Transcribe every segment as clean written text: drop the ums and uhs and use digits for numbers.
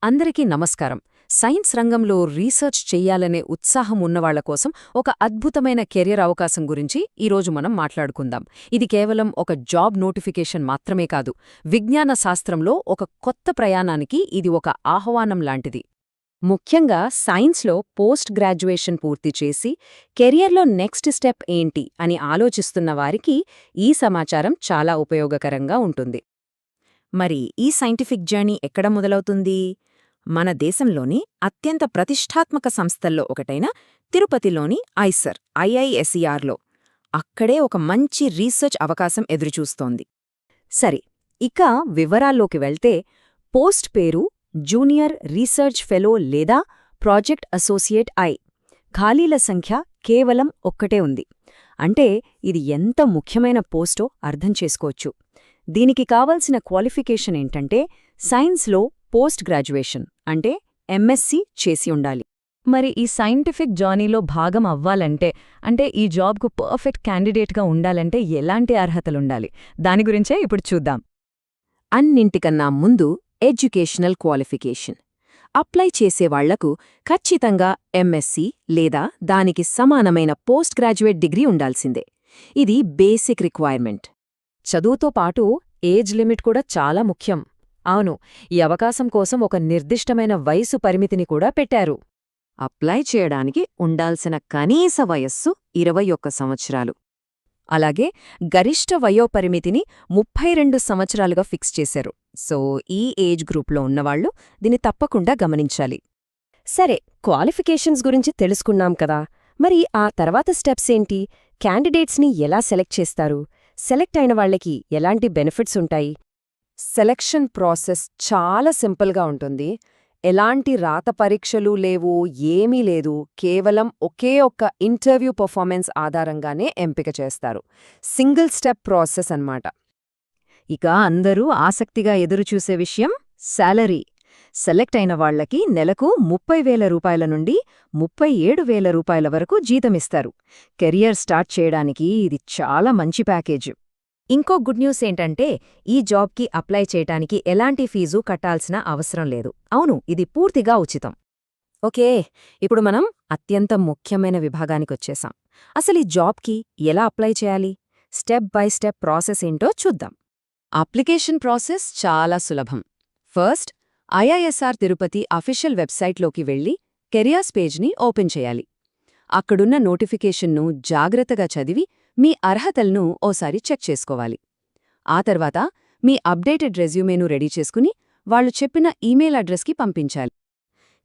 అందరికీ నమస్కారం. సైన్స్ రంగంలో రీసెర్చ్ చెయ్యాలనే ఉత్సాహం ఉన్నవాళ్ల కోసం ఒక అద్భుతమైన కెరియర్ అవకాశం గురించి ఈరోజు మనం మాట్లాడుకుందాం. ఇది కేవలం ఒక జాబ్ నోటిఫికేషన్ మాత్రమే కాదు, విజ్ఞాన శాస్త్రంలో ఒక కొత్త ప్రయాణానికి ఇది ఒక ఆహ్వానం లాంటిది. ముఖ్యంగా సైన్స్లో పోస్ట్ గ్రాడ్యుయేషన్ పూర్తి చేసి కెరియర్లో నెక్స్ట్ స్టెప్ ఏంటి అని ఆలోచిస్తున్న వారికి ఈ సమాచారం చాలా ఉపయోగకరంగా ఉంటుంది. మరి ఈ సైంటిఫిక్ జర్నీ ఎక్కడ మొదలవుతుంది? మన దేశంలోని అత్యంత ప్రతిష్టాత్మక సంస్థల్లో ఒకటైన తిరుపతిలోని ఐఐఎస్ఈఆర్లో. అక్కడే ఒక మంచి రీసెర్చ్ అవకాశం ఎదురుచూస్తోంది. సరే, ఇక వివరాల్లోకి వెళ్తే పోస్ట్ పేరు జూనియర్ రీసెర్చ్ ఫెలో లేదా ప్రాజెక్ట్ అసోసియేట్ ఐ. ఖాళీల సంఖ్య కేవలం ఒక్కటే ఉంది. అంటే ఇది ఎంత ముఖ్యమైన పోస్టో అర్థం చేసుకోవచ్చు. దీనికి కావలసిన క్వాలిఫికేషన్ ఏంటంటే సైన్స్లో పోస్ట్ గ్రాడ్యుయేషన్ అంటే ఎంఎస్సీ చేసి ఉండాలి. మరి ఈ సైంటిఫిక్ జర్నీలో భాగం అవ్వాలంటే అంటే ఈ జాబ్కు పర్ఫెక్ట్ క్యాండిడేట్గా ఉండాలంటే ఎలాంటి అర్హతలుండాలి? దాని గురించే ఇప్పుడు చూద్దాం. అన్నింటికన్నా ముందు ఎడ్యుకేషనల్ క్వాలిఫికేషన్. అప్లై చేసేవాళ్లకు ఖచ్చితంగా ఎంఎస్సీ లేదా దానికి సమానమైన పోస్ట్ గ్రాడ్యుయేట్ డిగ్రీ ఉండాల్సిందే. ఇది బేసిక్ రిక్వైర్మెంట్. చదువుతో పాటు ఏజ్ లిమిట్ కూడా చాలా ముఖ్యం. అవును, ఈ అవకాశం కోసం ఒక నిర్దిష్టమైన వయసు పరిమితిని కూడా పెట్టారు. అప్లై చేయడానికి ఉండాల్సిన కనీస వయస్సు 21 సంవత్సరాలు. అలాగే గరిష్ట వయోపరిమితిని 32 సంవత్సరాలుగా ఫిక్స్ చేశారు. సో ఈ ఏజ్ గ్రూప్లో ఉన్నవాళ్లు దీన్ని తప్పకుండా గమనించాలి. సరే, క్వాలిఫికేషన్స్ గురించి తెలుసుకున్నాం కదా, మరి ఆ తర్వాత స్టెప్స్ ఏంటి? క్యాండిడేట్స్ని ఎలా సెలెక్ట్ చేస్తారు? సెలెక్ట్ అయిన వాళ్లకి ఎలాంటి బెనిఫిట్స్ ఉంటాయి? సెలక్షన్ ప్రాసెస్ చాలా సింపుల్గా ఉంటుంది. ఎలాంటి రాత పరీక్షలు లేవు, ఏమీ లేదు. కేవలం ఒకే ఒక్క ఇంటర్వ్యూ పర్ఫార్మెన్స్ ఆధారంగానే ఎంపిక చేస్తారు. సింగిల్ స్టెప్ ప్రాసెస్ అన్నమాట. ఇక అందరూ ఆసక్తిగా ఎదురుచూసే విషయం శాలరీ. సెలెక్ట్ అయిన వాళ్లకి నెలకు 30,000 రూపాయల నుండి 37,000 రూపాయల వరకు జీతమిస్తారు. కెరియర్ స్టార్ట్ చేయడానికి ఇది చాలా మంచి ప్యాకేజ్. ఇంకో గుడ్ న్యూస్ ఏంటంటే ఈ జాబ్కి అప్లై చేయటానికి ఎలాంటి ఫీజు కట్టాల్సిన అవసరం లేదు. అవును, ఇది పూర్తిగా ఉచితం. ఓకే, ఇప్పుడు మనం అత్యంత ముఖ్యమైన విభాగానికొచ్చేసాం. అసలు ఈ జాబ్కి ఎలా అప్లై చేయాలి? స్టెప్ బై స్టెప్ ప్రాసెస్ ఏంటో చూద్దాం. అప్లికేషన్ ప్రాసెస్ చాలా సులభం. ఫస్ట్, ఐఐఎస్ఆర్ తిరుపతి అఫీషియల్ వెబ్సైట్లోకి వెళ్లి కెరియర్స్ పేజ్ని ఓపెన్ చేయాలి. అక్కడున్న నోటిఫికేషన్ను జాగ్రత్తగా చదివి మీ అర్హతలను ఓసారి చెక్ చేసుకోవాలి. ఆ తర్వాత మీ అప్డేటెడ్ రెజ్యూమేను రెడీ చేసుకుని వాళ్లు చెప్పిన ఈమెయిల్ అడ్రస్కి పంపించాలి.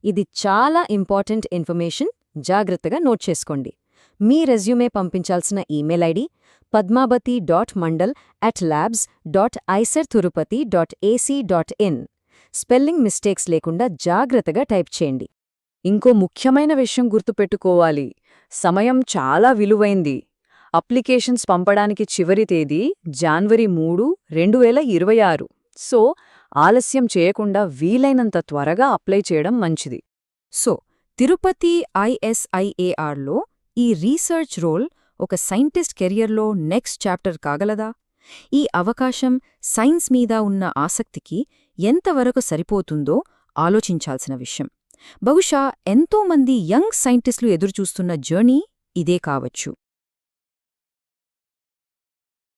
ఇది చాలా ఇంపార్టెంట్ ఇన్ఫర్మేషన్, జాగ్రత్తగా నోట్ చేసుకోండి. మీ రెజ్యూమే పంపించాల్సిన email ID padmabati.mandal@labs.icertirupati.ac.in. Spelling mistakes లేకుండా జాగ్రత్తగా టైప్ చేయండి. ఇంకో ముఖ్యమైన విషయం గుర్తుపెట్టుకోవాలి, సమయం చాలా విలువైంది. అప్లికేషన్స్ పంపడానికి చివరి తేదీ జనవరి 3, 2026. సో ఆలస్యం చేయకుండా వీలైనంత త్వరగా అప్లై చేయడం మంచిది. సో తిరుపతి ఐఎస్ఐఏఆర్లో ఈ రీసెర్చ్ రోల్ ఒక సైంటిస్ట్ కెరియర్లో నెక్స్ట్ చాప్టర్ కాగలదా? ఈ అవకాశం సైన్స్ మీద ఉన్న ఆసక్తికి ఎంతవరకు సరిపోతుందో ఆలోచించాల్సిన విషయం. బహుశా ఎంతోమంది యంగ్ సైంటిస్టులు ఎదురుచూస్తున్న జర్నీ ఇదే కావచ్చు.